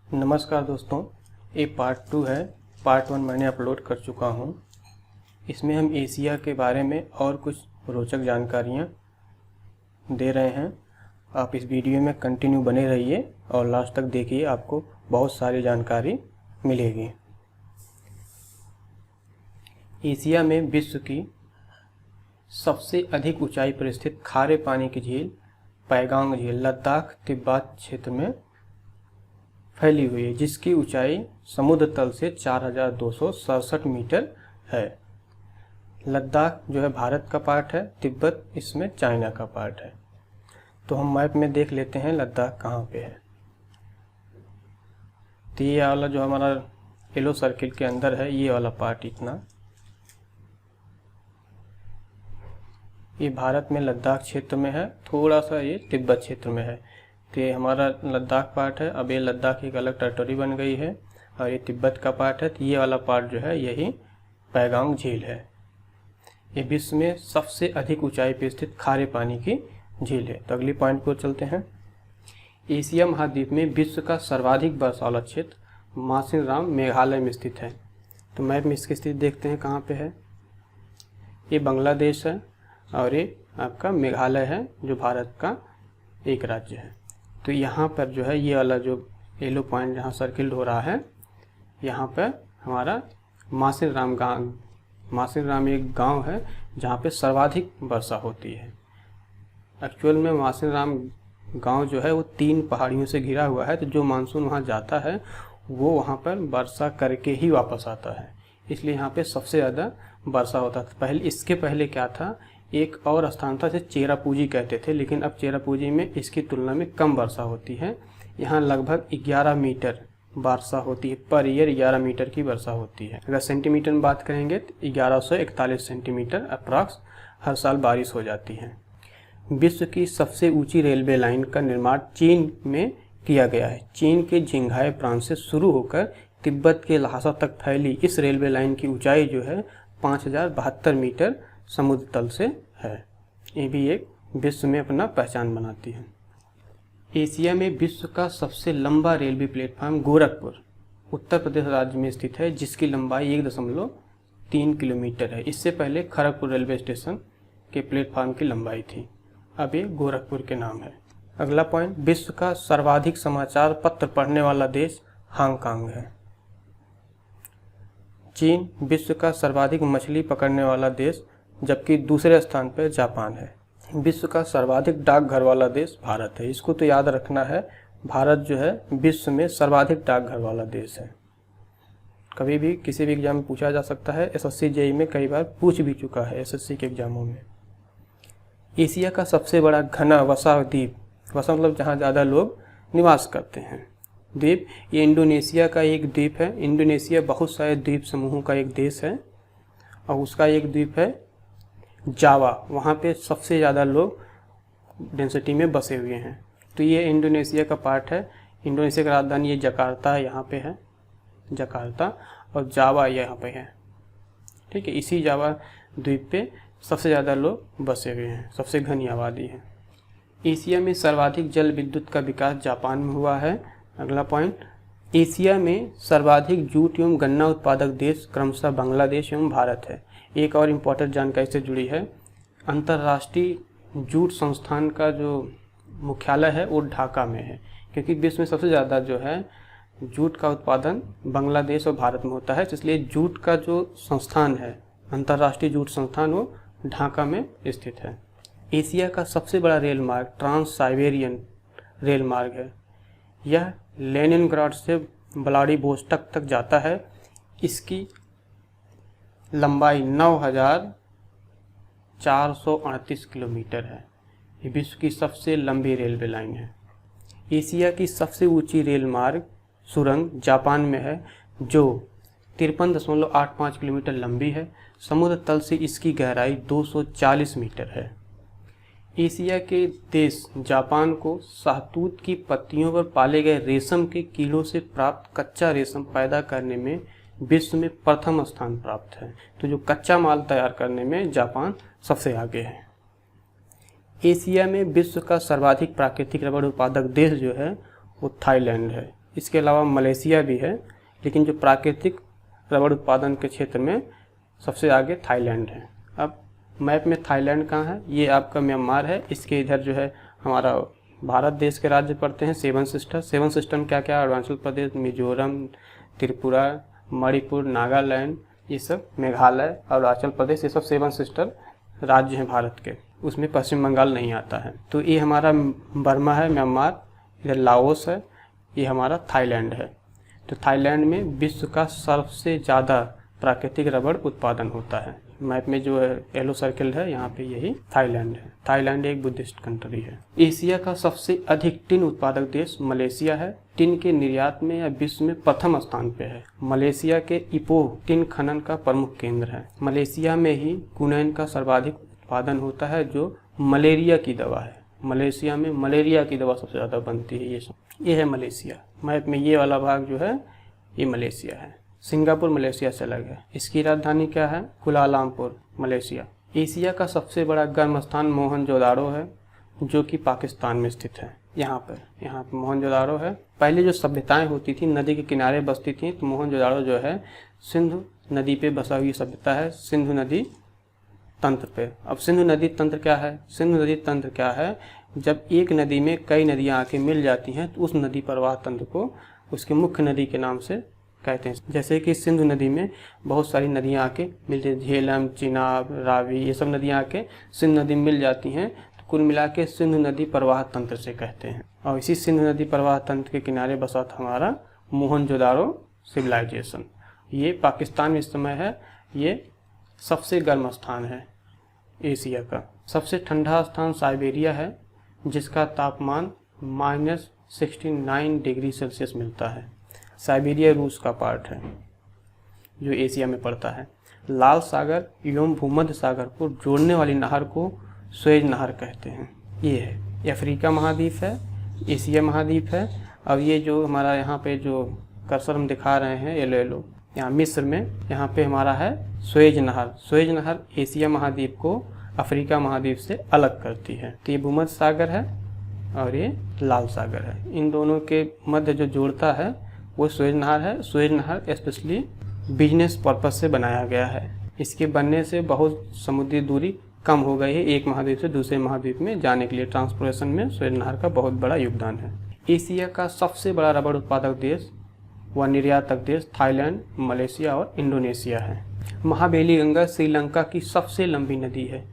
नमस्कार दोस्तों, ये पार्ट 2 है। पार्ट 1 मैंने अपलोड कर चुका हूँ। इसमें हम एशिया के बारे में और कुछ रोचक जानकारियाँ दे रहे हैं। आप इस वीडियो में कंटिन्यू बने रहिए और लास्ट तक देखिए, आपको बहुत सारी जानकारी मिलेगी। एशिया में विश्व की सबसे अधिक ऊंचाई पर स्थित खारे पानी की झील पैगांग झील लद्दाख तिब्बत क्षेत्र में फैली हुई है, जिसकी ऊंचाई समुद्र तल से 4267 मीटर है। लद्दाख जो है भारत का पार्ट है, तिब्बत इसमें चाइना का पार्ट है। तो हम मैप में देख लेते हैं लद्दाख कहाँ पे है। तो ये वाला जो हमारा येलो सर्किल के अंदर है, ये वाला पार्ट इतना, ये भारत में लद्दाख क्षेत्र में है। थोड़ा सा ये तिब्बत क्षेत्र में है। तो ये हमारा लद्दाख पार्ट है। अब ये लद्दाख एक अलग टेरिटरी बन गई है और ये तिब्बत का पार्ट है। तो ये वाला पार्ट जो है यही पैगांग झील है। ये विश्व में सबसे अधिक ऊंचाई पर स्थित खारे पानी की झील है। तो अगली पॉइंट पर चलते हैं। एशिया महाद्वीप में विश्व का सर्वाधिक वर्षा वाला क्षेत्र मासिनराम मेघालय में स्थित है। तो मैप में इसकी स्थिति देखते हैं कहाँ पे है। ये बांग्लादेश है और ये आपका मेघालय है, जो भारत का एक राज्य है। तो यहाँ पर जो है ये वाला जो येलो पॉइंट जहाँ सर्किल्ड हो रहा है, यहाँ पर हमारा मासिनराम एक गांव है जहाँ पे सर्वाधिक वर्षा होती है। एक्चुअल में मासिनराम गांव जो है वो 3 पहाड़ियों से घिरा हुआ है। तो जो मानसून वहाँ जाता है वो वहाँ पर वर्षा करके ही वापस आता है, इसलिए यहाँ पे सबसे ज़्यादा वर्षा होता था। इसके पहले क्या था, एक और स्थान था जिसे चेरापूंजी कहते थे, लेकिन अब चेरापूंजी में इसकी तुलना में कम वर्षा होती है। यहाँ लगभग 11 मीटर वर्षा होती है पर ईयर, 11 मीटर की वर्षा होती है। अगर सेंटीमीटर में बात करेंगे तो 1141 सेंटीमीटर अप्रॉक्स हर साल बारिश हो जाती है। विश्व की सबसे ऊंची रेलवे लाइन का निर्माण चीन में किया गया है। चीन के जिंघाई प्रांत से शुरू होकर तिब्बत के ल्हासा तक फैली इस रेलवे लाइन की ऊंचाई जो है 5072 मीटर समुद्र तल से है। ये भी एक विश्व में अपना पहचान बनाती है। एशिया में विश्व का सबसे लंबा रेलवे प्लेटफार्म गोरखपुर उत्तर प्रदेश राज्य में स्थित है, जिसकी लंबाई 1.3 किलोमीटर है। इससे पहले खड़गपुर रेलवे स्टेशन के प्लेटफार्म की लंबाई थी, अब ये गोरखपुर के नाम है। अगला पॉइंट, विश्व का सर्वाधिक समाचार पत्र पढ़ने वाला देश हांगकांग है। चीन विश्व का सर्वाधिक मछली पकड़ने वाला देश, जबकि दूसरे स्थान पर जापान है। विश्व का सर्वाधिक डाकघर वाला देश भारत है। इसको तो याद रखना है, भारत जो है विश्व में सर्वाधिक डाकघर वाला देश है। कभी भी किसी भी एग्जाम में पूछा जा सकता है। एसएससी जेईई में कई बार पूछ भी चुका है एसएससी के एग्जामों में। एशिया का सबसे बड़ा घना वसा द्वीप, वसा मतलब जहाँ ज़्यादा लोग निवास करते हैं, द्वीप, ये इंडोनेशिया का एक द्वीप है। इंडोनेशिया बहुत सारे द्वीप समूहों का एक देश है और उसका एक द्वीप है जावा। वहाँ पे सबसे ज़्यादा लोग डेंसिटी में बसे हुए हैं। तो ये इंडोनेशिया का पार्ट है। इंडोनेशिया का राजधानी ये जकार्ता है, यहाँ पे है जकार्ता, और जावा यहाँ पे है। ठीक है, इसी जावा द्वीप पे सबसे ज़्यादा लोग बसे हुए हैं, सबसे घनी आबादी है। एशिया में सर्वाधिक जल विद्युत का विकास जापान में हुआ है। अगला पॉइंट, एशिया में सर्वाधिक जूट एवं गन्ना उत्पादक देश क्रमशः बांग्लादेश एवं भारत है। एक और इम्पोर्टेंट जानकारी से जुड़ी है, अंतर्राष्ट्रीय जूट संस्थान का जो मुख्यालय है वो ढाका में है, क्योंकि विश्व में सबसे ज़्यादा जो है जूट का उत्पादन बांग्लादेश और भारत में होता है। इसलिए जूट का जो संस्थान है, अंतर्राष्ट्रीय जूट संस्थान, वो ढाका में स्थित है। एशिया का सबसे बड़ा रेल मार्ग ट्रांस साइबेरियन रेल मार्ग है। यह लेनिनग्राड से व्लादिवोस्टोक तक जाता है। इसकी लंबाई 9438 किलोमीटर है। ये विश्व की सबसे लंबी रेलवे लाइन है। एशिया की सबसे ऊंची रेल मार्ग सुरंग जापान में है, जो 53.85 किलोमीटर लंबी है। समुद्र तल से इसकी गहराई 240 मीटर है। एशिया के देश जापान को शहतूत की पत्तियों पर पाले गए रेशम के कीड़ों से प्राप्त कच्चा रेशम पैदा करने में विश्व में प्रथम स्थान प्राप्त है। तो जो कच्चा माल तैयार करने में जापान सबसे आगे है। एशिया में विश्व का सर्वाधिक प्राकृतिक रबड़ उत्पादक देश जो है वो थाईलैंड है। इसके अलावा मलेशिया भी है, लेकिन जो प्राकृतिक रबड़ उत्पादन के क्षेत्र में सबसे आगे थाईलैंड है। अब मैप में थाईलैंड कहाँ है, ये आपका म्यांमार है। इसके इधर जो है हमारा भारत देश के राज्य पड़ते हैं सेवन सिस्टम क्या क्या, अरुणाचल प्रदेश, मिजोरम, त्रिपुरा, मणिपुर, नागालैंड, ये सब, मेघालय, अरुणाचल प्रदेश, ये सब सेवन सिस्टर राज्य हैं भारत के। उसमें पश्चिम बंगाल नहीं आता है। तो ये हमारा बर्मा है, म्यांमार, इधर लाओस है, ये हमारा थाईलैंड है। तो थाईलैंड में विश्व का सबसे ज़्यादा प्राकृतिक रबड़ उत्पादन होता है। मैप में जो है येलो सर्कल है, यहाँ पे यही थाईलैंड है। थाईलैंड एक बुद्धिस्ट कंट्री है। एशिया का सबसे अधिक टिन उत्पादक देश मलेशिया है। टिन के निर्यात में या विश्व में प्रथम स्थान पे है। मलेशिया के इपोह टिन खनन का प्रमुख केंद्र है। मलेशिया में ही क्विनोन का सर्वाधिक उत्पादन होता है, जो मलेरिया की दवा है। मलेशिया में मलेरिया की दवा सबसे ज़्यादा बनती है। ये है मलेशिया। मैप में ये वाला भाग जो है ये मलेशिया है। सिंगापुर मलेशिया से अलग है। इसकी राजधानी क्या है, कुलालमपुर, मलेशिया। एशिया का सबसे बड़ा गर्म स्थान मोहनजोदाड़ो है, जो कि पाकिस्तान में स्थित है। यहाँ पर मोहनजोदाड़ो है। पहले जो सभ्यताएं होती थी नदी के किनारे बसती थी, तो मोहनजोदाड़ो जो है सिंधु नदी पे बसा हुई सभ्यता है, सिंधु नदी तंत्र पे। अब सिंधु नदी तंत्र क्या है, सिंधु नदी तंत्र क्या है, जब एक नदी में कई नदियाँ आके मिल जाती हैं तो उस नदी प्रवाह तंत्र को उसके मुख्य नदी के नाम से कहते हैं। जैसे कि सिंधु नदी में बहुत सारी नदियाँ आके मिलती हैं, झेलम, चिनाब, रावी, ये सब नदियाँ आके सिंधु नदी में मिल जाती हैं, तो कुल मिला के सिंधु नदी प्रवाह तंत्र से कहते हैं। और इसी सिंधु नदी प्रवाह तंत्र के किनारे बसा था हमारा मोहनजोदाड़ो सिविलाइजेशन। ये पाकिस्तान में इस समय है। ये सबसे गर्म स्थान है एशिया का। सबसे ठंडा स्थान साइबेरिया है, जिसका तापमान -69 डिग्री सेल्सियस मिलता है। साइबेरिया रूस का पार्ट है जो एशिया में पड़ता है। लाल सागर एवं भूमध्य सागर को जोड़ने वाली नहर को सुएज नहर कहते हैं। ये है, ये अफ्रीका महाद्वीप है, एशिया महाद्वीप है। अब ये जो हमारा यहाँ पे जो कर्सर हम दिखा रहे हैं येलो, यहाँ मिस्र में, यहाँ पे हमारा है सुएज नहर। सुएज नहर एशिया महाद्वीप को अफ्रीका महाद्वीप से अलग करती है। तो ये भूमध्य सागर है और ये लाल सागर है। इन दोनों के मध्य जो जोड़ता है वो सुएज नहर है। सुएज नहर स्पेशली बिजनेस पर्पस से बनाया गया है। इसके बनने से बहुत समुद्री दूरी कम हो गई है, एक महाद्वीप से दूसरे महाद्वीप में जाने के लिए ट्रांसपोर्टेशन में सुएज नहर का बहुत बड़ा योगदान है। एशिया का सबसे बड़ा रबड़ उत्पादक देश व निर्यातक देश थाईलैंड, मलेशिया और इंडोनेशिया है। महाबेली गंगा श्रीलंका की सबसे लंबी नदी है।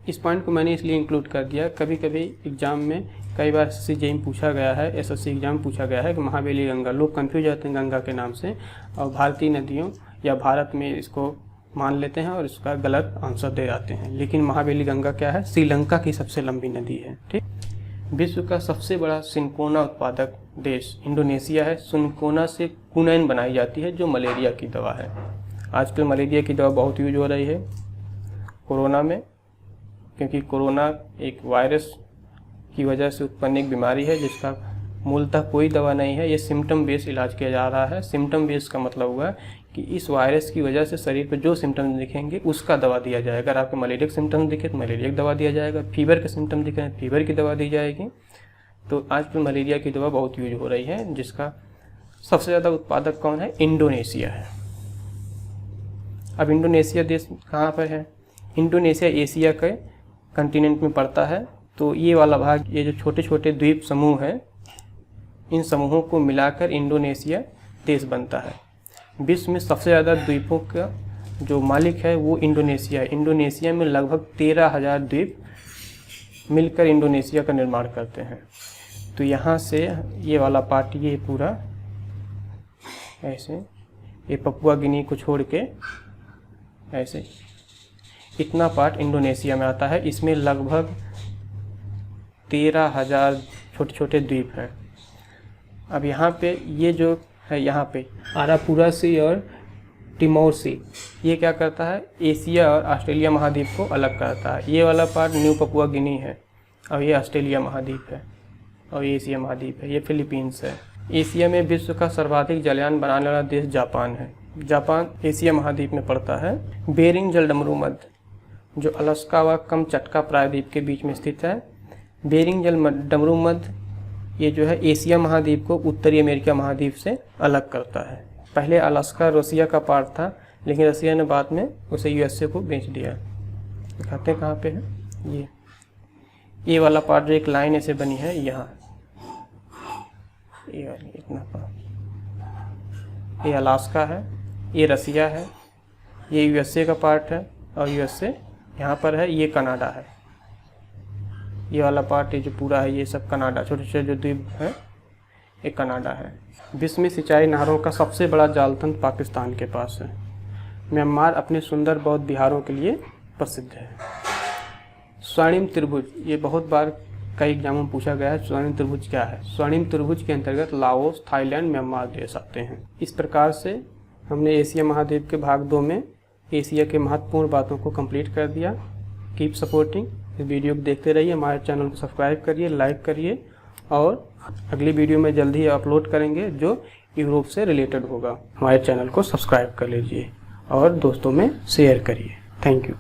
इस पॉइंट को मैंने इसलिए इंक्लूड कर दिया, कभी कभी एग्जाम में कई बार एसएससी जेईई पूछा गया है, एसएससी एग्जाम पूछा गया है कि महाबेली गंगा, लोग कंफ्यूज होते हैं गंगा के नाम से और भारतीय नदियों या भारत में इसको मान लेते हैं और इसका गलत आंसर दे जाते हैं। लेकिन महाबेली गंगा क्या है, श्रीलंका की सबसे लंबी नदी है। ठीक। विश्व का सबसे बड़ा सिनकोना उत्पादक देश इंडोनेशिया है। सिनकोना से क्विनोन बनाई जाती है, जो मलेरिया की दवा है। आजकल मलेरिया की दवा बहुत यूज हो रही है कोरोना में, क्योंकि कोरोना एक वायरस की वजह से उत्पन्न एक बीमारी है जिसका मूलतः कोई दवा नहीं है। ये सिम्टम बेस्ड इलाज किया जा रहा है। सिम्टम बेस्ड का मतलब हुआ कि इस वायरस की वजह से शरीर पर जो सिम्टम्स दिखेंगे उसका दवा दिया जाएगा। अगर आपको मलेरिया के सिम्टम्स दिखे तो मलेरिया की दवा दिया जाएगा, फीवर के सिम्टम दिखे तो फीवर की दवा दी जाएगी। तो आजकल मलेरिया की दवा बहुत यूज हो रही है, जिसका सबसे ज़्यादा उत्पादक कौन है, इंडोनेशिया है। अब इंडोनेशिया देश कहाँ पर है, इंडोनेशिया एशिया के कंटिनेंट में पड़ता है। तो ये वाला भाग, ये जो छोटे छोटे द्वीप समूह हैं, इन समूहों को मिलाकर इंडोनेशिया देश बनता है। विश्व में सबसे ज़्यादा द्वीपों का जो मालिक है वो इंडोनेशिया है। इंडोनेशिया में लगभग 13,000 द्वीप मिलकर इंडोनेशिया का निर्माण करते हैं। तो यहाँ से ये वाला पार्ट, ये पूरा ऐसे, ये पपुआ गिनी को छोड़ के ऐसे इतना पार्ट इंडोनेशिया में आता है। इसमें लगभग 13,000 छोटे छोटे द्वीप हैं। अब यहाँ पे ये जो है, यहाँ पे आरापुरा सी और टिमोर सी, ये क्या करता है, एशिया और ऑस्ट्रेलिया महाद्वीप को अलग करता है। ये वाला पार्ट न्यू पपुआ गिनी है और ये ऑस्ट्रेलिया महाद्वीप है और ये एशिया महाद्वीप है, ये फिलीपींस है। एशिया में विश्व का सर्वाधिक जलयान बनाने वाला देश जापान है। जापान एशिया महाद्वीप में पड़ता है। बेरिंग जलडमरू मध्य, जो अलास्का व कमचटका प्रायद्वीप के बीच में स्थित है। बेरिंग जलडमरू मध्य ये जो है एशिया महाद्वीप को उत्तरी अमेरिका महाद्वीप से अलग करता है। पहले अलास्का रसिया का पार्ट था, लेकिन रसिया ने बाद में उसे यूएसए को बेच दिया। दिखाते हैं कहाँ पे है ये वाला पार्ट जो एक लाइन ऐसे बनी है यहाँ, ये वाली इतना पार्ट, ये अलास्का है, ये रसिया है, ये यूएसए का पार्ट है और यूएसए यहाँ पर है, ये कनाडा है। ये वाला पार्ट ये जो पूरा है ये सब कनाडा, छोटे छोटे जो द्वीप है ये कनाडा है। विश्व में सिंचाई नहरों का सबसे बड़ा जाल तंत्र पाकिस्तान के पास है। म्यांमार अपने सुंदर बौद्ध विहारों के लिए प्रसिद्ध है। स्वर्णिम त्रिभुज, ये बहुत बार कई एग्जामों में पूछा गया है। स्वर्णिम त्रिभुज क्या है? स्वर्णिम त्रिभुज के अंतर्गत लाओस, थाईलैंड, म्यांमार देश आते हैं। इस प्रकार से हमने एशिया महाद्वीप के भाग 2 में एशिया के महत्वपूर्ण बातों को कंप्लीट कर दिया। कीप सपोर्टिंग, इस वीडियो को देखते रहिए, हमारे चैनल को सब्सक्राइब करिए, लाइक करिए और अगली वीडियो में जल्दी ही अपलोड करेंगे जो यूरोप से रिलेटेड होगा। हमारे चैनल को सब्सक्राइब कर लीजिए और दोस्तों में शेयर करिए। Thank you.